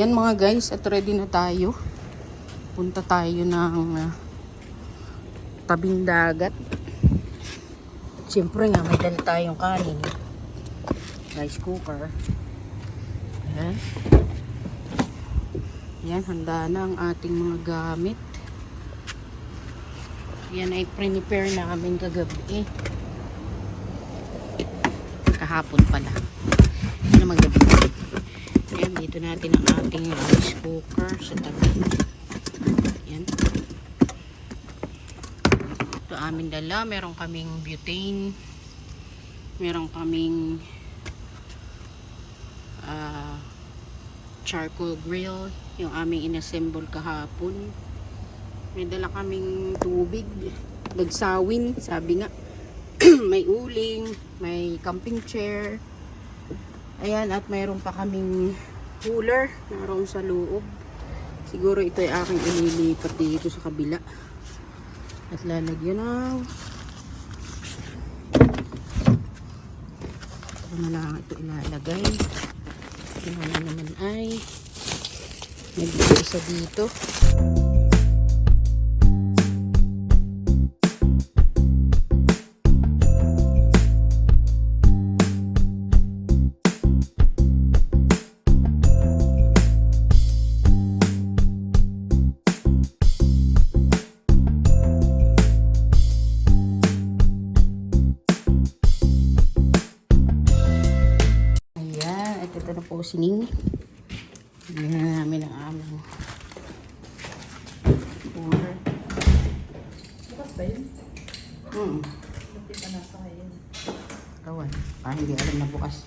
Ayan mga guys, at ready na tayo. Punta tayo ng tabing dagat. Siyempre nga, may dala tayong kanin. Rice cooker. Ayan. Ayan, handa na ang ating mga gamit. Yan ay prepare namin kagabi. Kahapon pala. Yan naman gabi. Ayan, dito natin ang ating rice cooker sa tabi. Ayan. Ito aming dala. Meron kaming butane. Meron kaming charcoal grill. Yung aming inassemble kahapon. May dala kaming tubig. Nagsawin, sabi nga. May uling, may camping chair. Ayan, at mayroon pa kaming cooler naroon sa loob. Siguro ito ay aking ililipat dito sa kabila. At lalagyan ng ito na lang ito ilalagay. Ito naman ay nagbigay isa dito. Ito na po sining. Hindi na namin ang aming cooler. Bukas ba yun? Buti pa nasa kayo. Kawan. Hindi alam na bukas.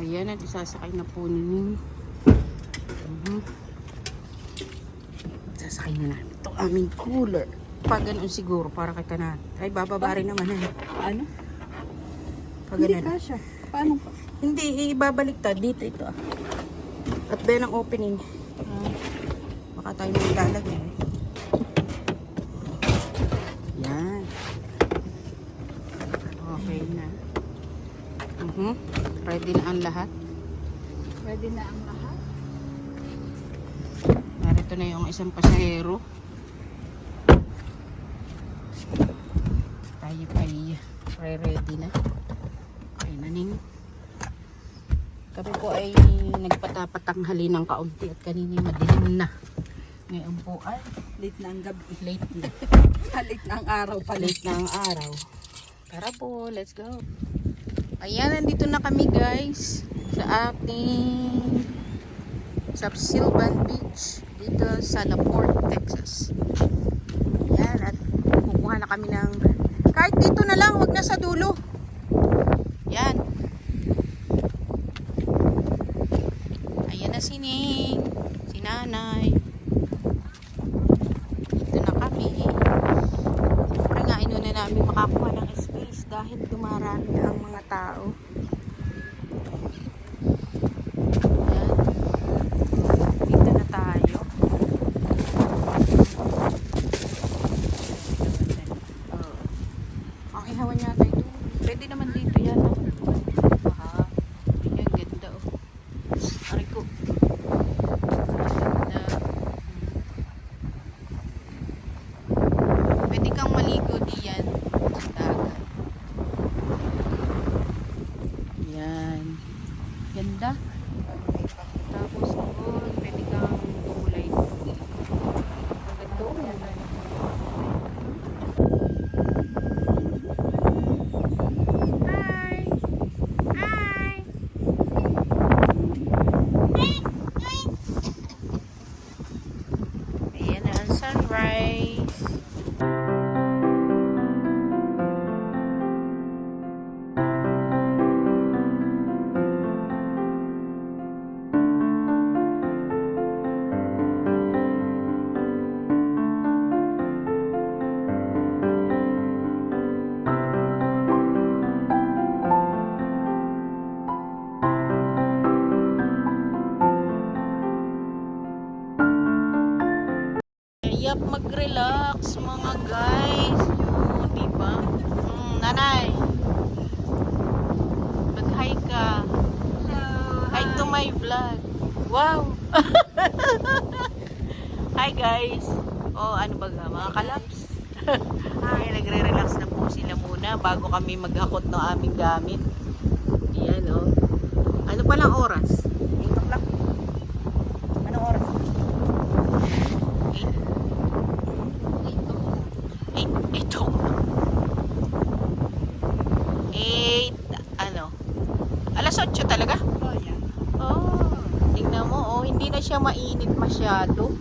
Ayan, at isasakay na po ninyo. Sasakay na namin itong aming cooler. Pag ganoon siguro, para kita natin. Ay, bababa rin naman. Ano? Hindi kasha. Paano pa? Hindi, ibabaliktad. Dito ito ah. At ben ang opening. Baka tayo may lalagay. Yan. Okay na. Ready na ang lahat. Ready na ang lahat? Narito na yung isang pasahero. Tayo ay ready na. Naning. Kami po ay nagpatapatanghali ng kaunti at kanina madilim na. Ngayon po ay Late na ang gabi. late na. Late na ang araw pala. Late na ang araw. Tara po, let's go. Ayan, nandito na kami guys sa ating Silvan Beach dito sa Laporte, Texas. Ayan, at kukuha na kami ng kahit dito na lang, wag na sa dulo. Yan. Ayan na si Ning, si Nanay. Dito na kami. Siyempre nga, inuna namin makakuha ng space dahil dumarami ang mga tao. Ayan. Dito na tayo. Ang ihawan yata ito. Pwede naman dito yan. Ayan, ganda oh. Aray ko. Ganda. Pwede kang maligo diyan sa dagat. Yan. Ganda. Tapos doon, pwede kang tumulay. Ganda oh. Sunrise. Yap, mag-relax mga guys. Yun, diba? Nanay. Mag-hi ka. my vlog. Wow! Hi guys! Oh, ano ba ga? Mga kalaps? Ay, nagre-relax na po sila muna bago kami maghakot ng aming gamit. Ayan, oh. Ano palang oras? 8 o'clock? Anong oras? 8 o'clock. 8, ano? Alas 8 talaga? Oh, yeah. Oh, tingnan mo, oh, hindi na siya mainit masyado.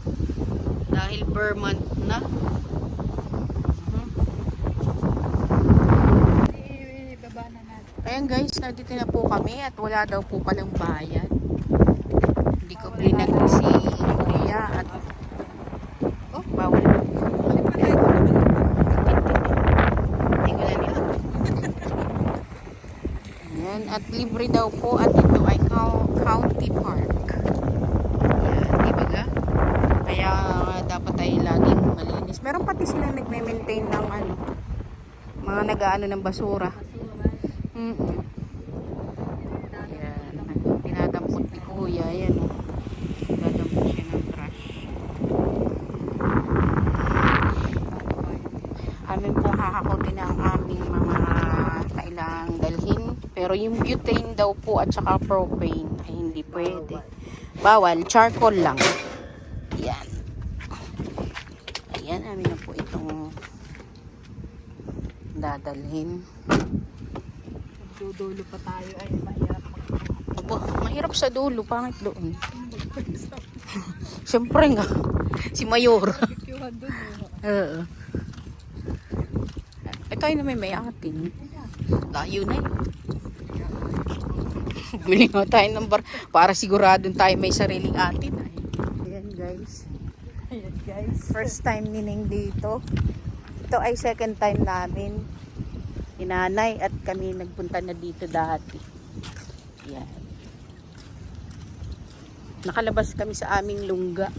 Dahil per month na. Ibaba na natin. Ayan guys, nandito na po kami at wala daw po palang bayad. Hindi ko blinag si Kuya at bawal. Hindi ko na nila. Ayan, at libre daw po at ito ay County Park. Ayan, di ba ga? Kaya dapat ay laging malinis. Meron pati sila nagme-maintain ng ano, mga nag-aano ng basura. Ayan, tinadampot ni Kuya. Ayan, oh. Tinadampot siya ng trash. Amin pong hakakutin ang aming mga kailangang dalhin. Pero yung butane daw po at saka propane ay hindi pwede. Bawal, charcoal lang. Ayan. Ayan, amin na po itong dadalhin. Dudulo pa tayo ay mahirap. Aba, mahirap sa dulo. Pangit doon. Siyempre nga. Si Mayor. Barbecue doon. Oo. Ito ay naman may atin. Layo na yun. Bili nga tayo ng bar para siguradong tayo may sariling atin. Ayan guys. Ayan guys. First time ni Ning dito. Ito ay second time namin. Inanay at kami nagpunta na dito dati. Yan. Nakalabas kami sa aming lungga.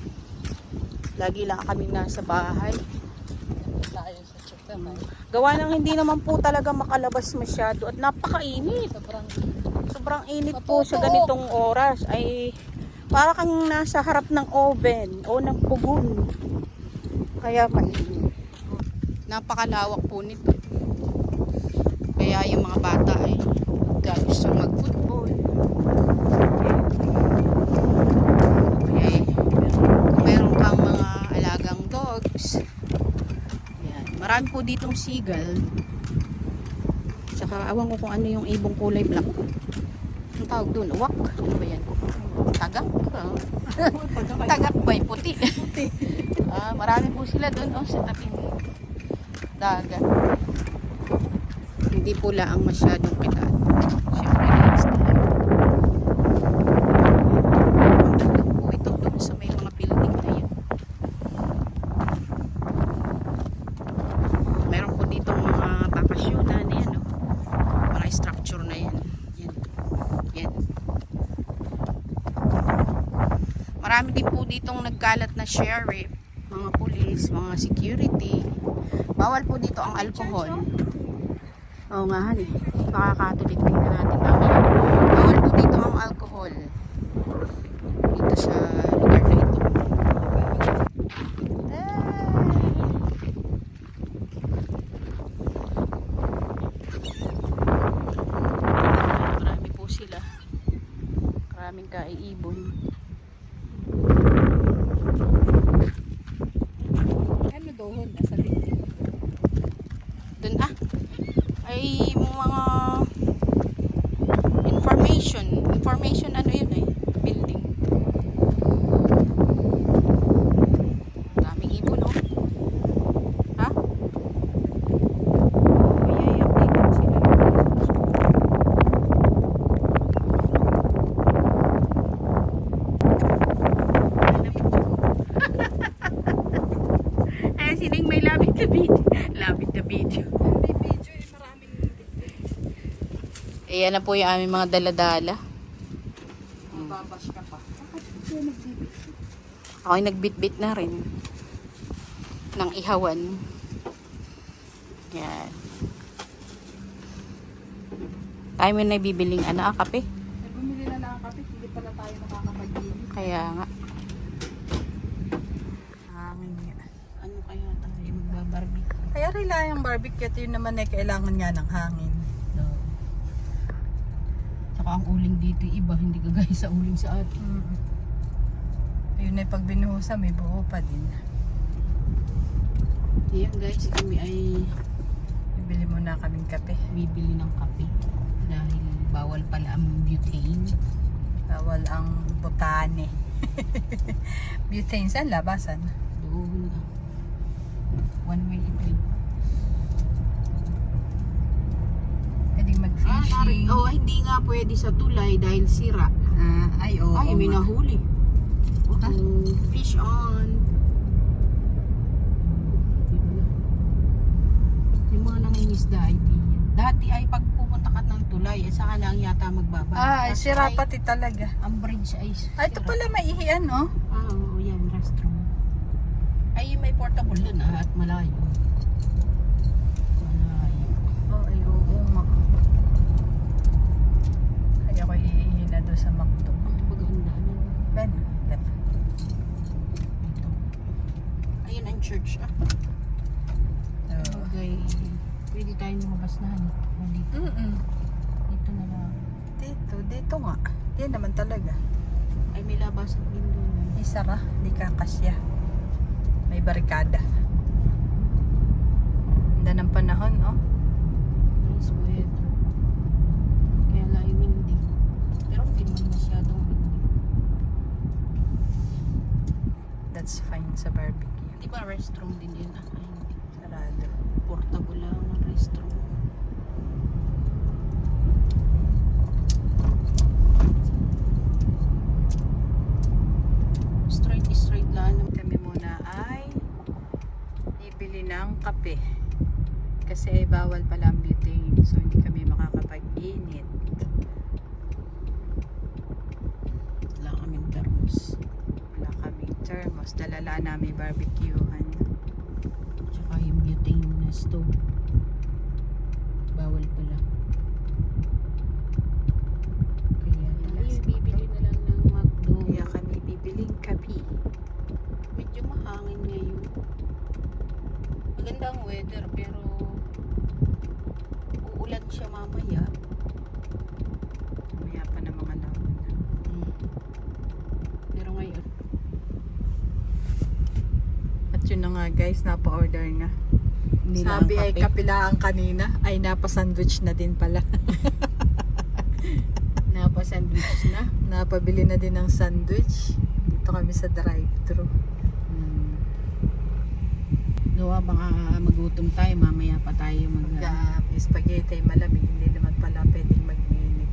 Lagi lang kami nasa bahay. Tayo sa Chukta. Gawa ng hindi naman po talaga makalabas masyado at napakainit. Sobrang Sobrang init po sa ganitong oras. Ay para kang nasa harap ng oven o ng pugon. Kaya mainit. Napakalawak po nito. Kaya yung mga bata ay gusto mag-football. Okay. Kung meron kang mga alagang dogs, yan. Marami po ditong seagull. Saka awan ko kung ano yung ibong kulay black. Ang tawag doon, uwak. Ano ba yan? Tagak? Tagak ba yung puti? Marami po sila doon sa tabing dagat. Hindi po laang masyadong kitaan. Siyempre, relax na lang. Ang ganda po ito doon sa may mga building na yun. Meron po ditong mga bakasyonan na yan, no? Mga structure na yan. Yan. Yan. Marami din po ditong nagkalat na sheriff, mga police, mga security. Bawal po dito ang alcohol. Oo nga, honey. Makakatulik din na natin mamaya. Bawal po dito ang alcohol. Dito sa lugar na ito. Marami po sila. Maraming kaiibon. Ano doon? Nasa building. Dun ay mga information ano yun building. Daming ibon ha? Kaya i-update sila. Ayan sining may labit na video. Labit na video. May video eh, maraming Ayan na po yung aming mga dala-dala. babash ka pa. Bakit siya nagbibig? Ako'y nagbitbit na rin. Ng ihawan. Yan. Tayo may nabibiling kape. Bumili na lang ang kape, hindi pala tayo Kaya nga. Hangin nga. Ano kaya tayo magbabarbecue? Kaya rila yung barbecue, ito yun naman ay kailangan nga ng hangin. No. Tsaka ang uling dito iba, hindi kagaya sa uling sa atin. Ayun ay pag binuhusan, may buo pa din. Ayan guys, kami ay Bibili muna kaming kape. bibili ng kape. Dahil bawal pala ang butane. Bawal ang butane. Butane saan labasan? Doon na. One way ito. Pwedeng mag-fishing. Hindi nga pwede sa tulay dahil sira. Ay, oo. Ay, may nga. nahuli. Ha? Fish on. Yung mga nangingisda ay di yan. Dati ay pag pupunta ka ng tulay, saka lang yata magbaba. Ay, Kaso sira ay, pati talaga. ang bridge ay Ay, ito pala maihian, oh. Oo, yan, restroom. Ay, may portable dun at malayo. Malayo. Oh, ay, oo nga. Ay, ako iihin na doon sa McDo. Ito paghandaan na. Ben, left. Ito. Ayun ang church ah. Oh. Okay. Pwede tayo lumabas na ano. Dito. Dito na lang. Dito nga. Yan naman talaga. Ay, may labasan din doon. May sara, di kakasya. May barikada. Ganda ng panahon, oh. Nice weather. Kaya lang hindi. Pero hindi naman masyadong hindi. That's fine sa barbecue. Di ba restroom din yun ah? Ay, hindi. Sarado. Portable lang ang restroom. Straight lang. Kami muna ay bibili ng kape. Kasi bawal pala ang butane. So hindi kami makakapag-init. Wala kaming thermos. Wala kaming thermos. Dalala namin barbecuehan. Tsaka yung butane na stove. Bawal pala. Kaya tayo bibili na lang ng McDo. Kaya kami bibiling kape. Medyo mahangin ngayon. Maganda ang weather pero uulan siya mamaya. Mamaya pa ng mga laon. Pero ngayon, At yun na nga guys, napa-order nga. hindi lang Sabi ay kape. kapilaan kanina, ay napa-sandwich na din pala. Napa-sandwich na. Napabili na din ng sandwich. Dito kami sa drive-thru. Gawa baka magutom tayo, mamaya pa tayo May spaghetti ay malamig, hindi naman pala pwedeng mag-init.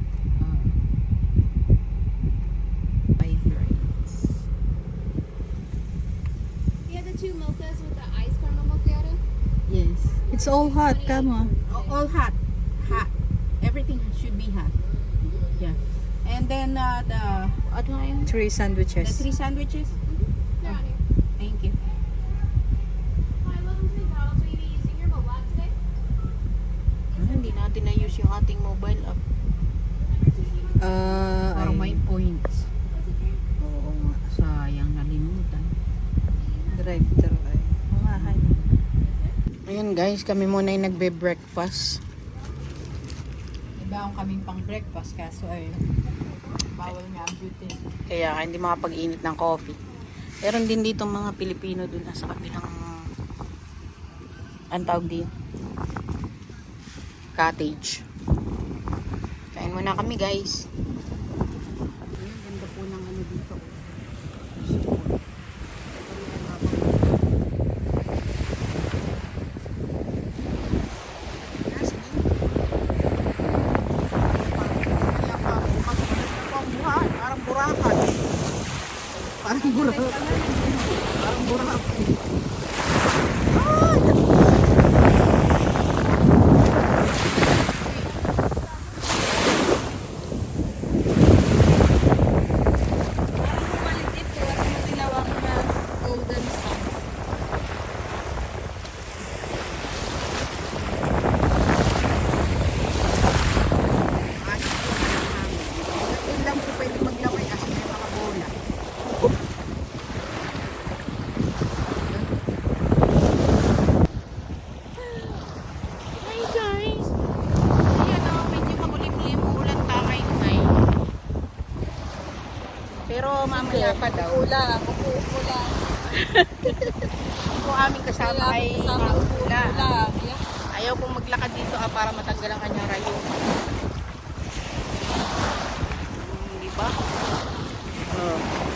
vibrates. Yeah, the two mochas with the ice caramel macchiato. Yes. It's all hot, come on. All hot. Hot. Everything should be hot. Yeah. And then the ano nga yun? 3 The sandwiches. 3 sandwiches. They're on here. Thank you. Hi, welcome to McDonald's. Will you be using your mobile app today? Hindi natin na-use yung ating mobile app. Para may points. Oo nga. Sayang, nalimutan. Drive-thru ay. Umahan. Ayun guys, kami muna yung nagbe-breakfast. Iba akong kaming pang breakfast kaso ay bawal nga ang butane. Kaya hindi makapag-init ng coffee. Meron din dito mga Pilipino dun sa kabilang ang tawag din cottage. Kain muna kami guys. Ayun, ganda po ng ano dito. Parang burakan. Parang burakan. Parang burakan. Kaya pa daw. Upo lang. Kung aming kasama ay maula. lang. Ayaw pong maglakad dito para matanggal ang kanyang rayo. Di ba? Oh.